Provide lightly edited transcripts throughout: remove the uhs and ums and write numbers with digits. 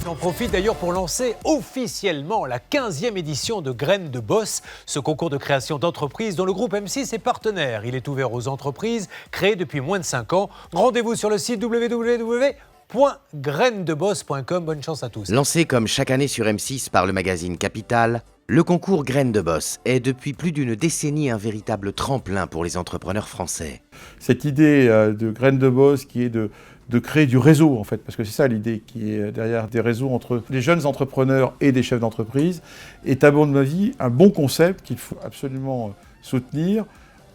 J'en profite d'ailleurs pour lancer officiellement la 15e édition de Graines de Boss, ce concours de création d'entreprises dont le groupe M6 est partenaire. Il est ouvert aux entreprises créées depuis moins de 5 ans. Rendez-vous sur le site www.grainedeboss.com. Bonne chance à tous. Lancé comme chaque année sur M6 par le magazine Capital, le concours Graines de Boss est depuis plus d'une décennie un véritable tremplin pour les entrepreneurs français. Cette idée de Graines de Boss qui est de créer du réseau, en fait, parce que c'est ça l'idée qui est derrière des réseaux entre les jeunes entrepreneurs et des chefs d'entreprise, est à mon avis un bon concept qu'il faut absolument soutenir,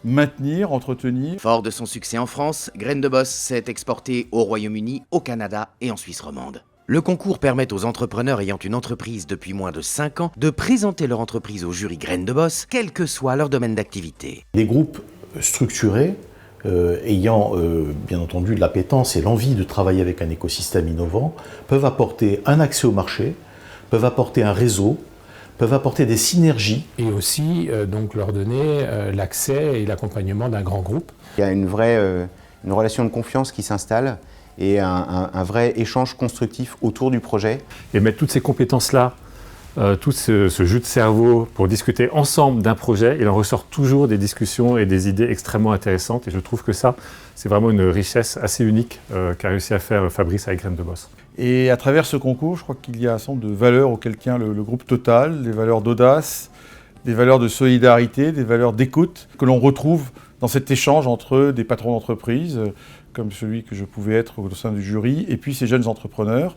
maintenir, entretenir. Fort de son succès en France, Graines de Boss s'est exporté au Royaume-Uni, au Canada et en Suisse romande. Le concours permet aux entrepreneurs ayant une entreprise depuis moins de 5 ans de présenter leur entreprise au jury Graines de Boss, quel que soit leur domaine d'activité. Les groupes structurés, ayant bien entendu de l'appétence et l'envie de travailler avec un écosystème innovant, peuvent apporter un accès au marché, peuvent apporter un réseau, peuvent apporter des synergies. Et aussi donc leur donner l'accès et l'accompagnement d'un grand groupe. Il y a une relation de confiance qui s'installe et un vrai échange constructif autour du projet. Et mettre toutes ces compétences-là, tout ce jus de cerveau pour discuter ensemble d'un projet, il en ressort toujours des discussions et des idées extrêmement intéressantes. Et je trouve que ça, c'est vraiment une richesse assez unique qu'a réussi à faire Fabrice avec Graines de Boss. Et à travers ce concours, je crois qu'il y a un certain nombre de valeurs auxquelles tient le groupe Total, des valeurs d'audace, des valeurs de solidarité, des valeurs d'écoute, que l'on retrouve dans cet échange entre des patrons d'entreprise, comme celui que je pouvais être au sein du jury, et puis ces jeunes entrepreneurs.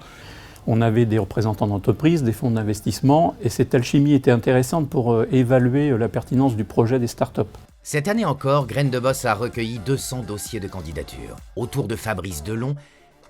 On avait des représentants d'entreprises, des fonds d'investissement, et cette alchimie était intéressante pour évaluer la pertinence du projet des startups. Cette année encore, Graines de Boss a recueilli 200 dossiers de candidature. Autour de Fabrice Delon,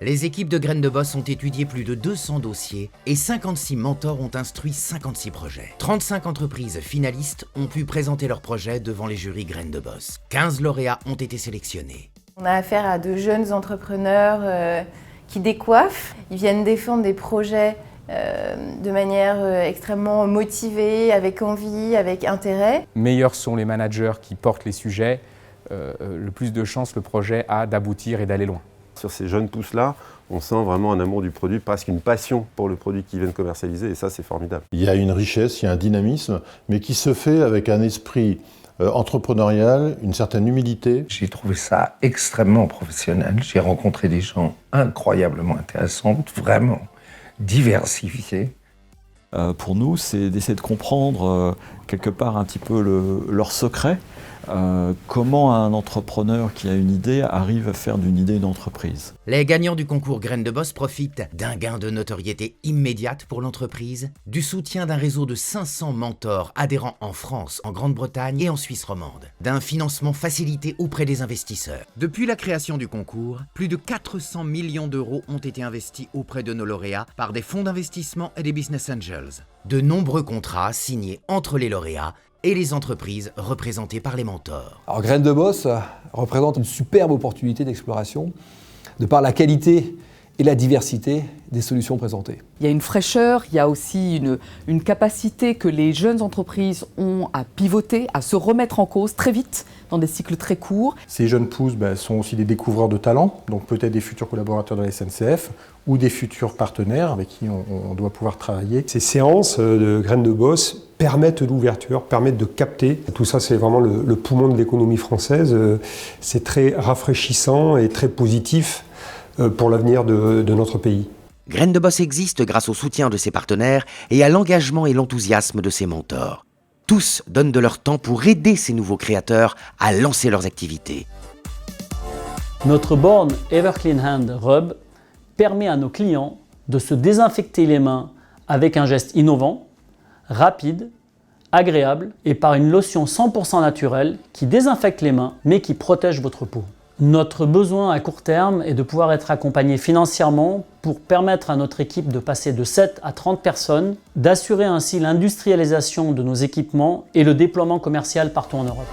les équipes de Graines de Boss ont étudié plus de 200 dossiers et 56 mentors ont instruit 56 projets. 35 entreprises finalistes ont pu présenter leurs projets devant les jurys Graines de Boss. 15 lauréats ont été sélectionnés. On a affaire à de jeunes entrepreneurs qui décoiffent. Ils viennent défendre des projets de manière extrêmement motivée, avec envie, avec intérêt. Meilleurs sont les managers qui portent les sujets, le plus de chances le projet a d'aboutir et d'aller loin. Sur ces jeunes pousses-là, on sent vraiment un amour du produit, presque une passion pour le produit qu'ils viennent commercialiser, et ça, c'est formidable. Il y a une richesse, il y a un dynamisme, mais qui se fait avec un esprit entrepreneurial, une certaine humilité. J'ai trouvé ça extrêmement professionnel. J'ai rencontré des gens incroyablement intéressants, vraiment diversifiés. Pour nous, c'est d'essayer de comprendre quelque part un petit peu leur secret. Comment un entrepreneur qui a une idée arrive à faire d'une idée une entreprise. Les gagnants du concours Graines de Boss profitent d'un gain de notoriété immédiate pour l'entreprise, du soutien d'un réseau de 500 mentors adhérents en France, en Grande-Bretagne et en Suisse romande, d'un financement facilité auprès des investisseurs. Depuis la création du concours, plus de 400 millions d'euros ont été investis auprès de nos lauréats par des fonds d'investissement et des business angels. De nombreux contrats signés entre les lauréats et les entreprises représentées par les mentors. Alors Graines de Boss représente une superbe opportunité d'exploration de par la qualité et la diversité des solutions présentées. Il y a une fraîcheur, il y a aussi une capacité que les jeunes entreprises ont à pivoter, à se remettre en cause très vite, dans des cycles très courts. Ces jeunes pousses sont aussi des découvreurs de talents, donc peut-être des futurs collaborateurs de la SNCF ou des futurs partenaires avec qui on doit pouvoir travailler. Ces séances de Graines de Boss permettent l'ouverture, permettent de capter. Tout ça, c'est vraiment le poumon de l'économie française. C'est très rafraîchissant et très positif pour l'avenir de notre pays. Graines de Boss existe grâce au soutien de ses partenaires et à l'engagement et l'enthousiasme de ses mentors. Tous donnent de leur temps pour aider ces nouveaux créateurs à lancer leurs activités. Notre borne Everclean Hand Rub permet à nos clients de se désinfecter les mains avec un geste innovant, rapide, agréable et par une lotion 100% naturelle qui désinfecte les mains mais qui protège votre peau. Notre besoin à court terme est de pouvoir être accompagné financièrement pour permettre à notre équipe de passer de 7 à 30 personnes, d'assurer ainsi l'industrialisation de nos équipements et le déploiement commercial partout en Europe.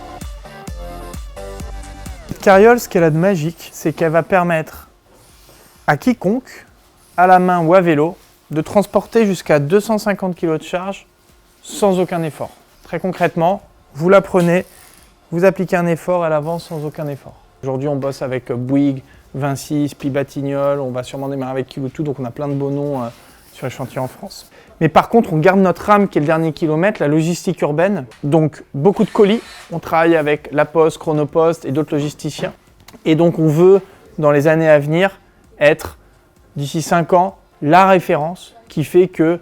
Cette carriole, ce qu'elle a de magique, c'est qu'elle va permettre à quiconque, à la main ou à vélo, de transporter jusqu'à 250 kg de charge sans aucun effort. Très concrètement, vous la prenez, vous appliquez un effort, elle avance sans aucun effort. Aujourd'hui, on bosse avec Bouygues, Vinci, Spi Batignolles, on va sûrement démarrer avec Kiloutou, donc on a plein de beaux noms sur les chantiers en France. Mais par contre, on garde notre âme qui est le dernier kilomètre, la logistique urbaine. Donc beaucoup de colis. On travaille avec La Poste, Chronopost et d'autres logisticiens. Et donc on veut, dans les années à venir, être, d'ici 5 ans, la référence qui fait que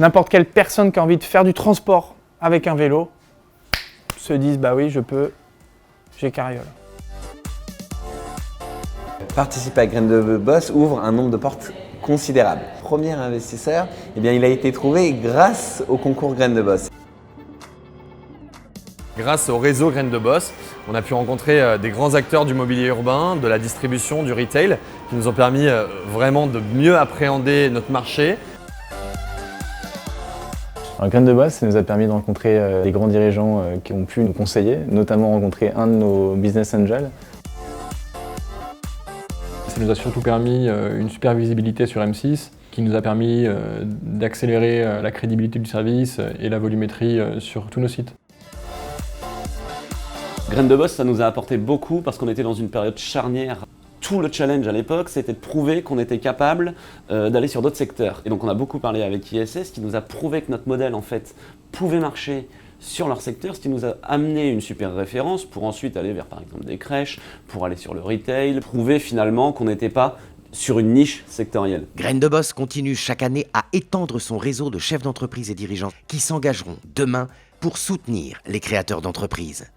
n'importe quelle personne qui a envie de faire du transport avec un vélo se dise bah oui, je peux, j'ai carriole. Participer à Graines de Boss ouvre un nombre de portes considérable. Premier investisseur, eh bien, il a été trouvé grâce au concours Graines de Boss. Grâce au réseau Graines de Boss, on a pu rencontrer des grands acteurs du mobilier urbain, de la distribution, du retail, qui nous ont permis vraiment de mieux appréhender notre marché. Alors, Graines de Boss, ça nous a permis de rencontrer des grands dirigeants qui ont pu nous conseiller, notamment rencontrer un de nos business angels. Ça nous a surtout permis une super visibilité sur M6, qui nous a permis d'accélérer la crédibilité du service et la volumétrie sur tous nos sites. Graines de Boss, ça nous a apporté beaucoup parce qu'on était dans une période charnière. Tout le challenge à l'époque, c'était de prouver qu'on était capable d'aller sur d'autres secteurs. Et donc on a beaucoup parlé avec ISS, qui nous a prouvé que notre modèle en fait pouvait marcher sur leur secteur, ce qui nous a amené une super référence pour ensuite aller vers par exemple des crèches, pour aller sur le retail, prouver finalement qu'on n'était pas sur une niche sectorielle. Graines de Boss continue chaque année à étendre son réseau de chefs d'entreprise et dirigeants qui s'engageront demain pour soutenir les créateurs d'entreprises.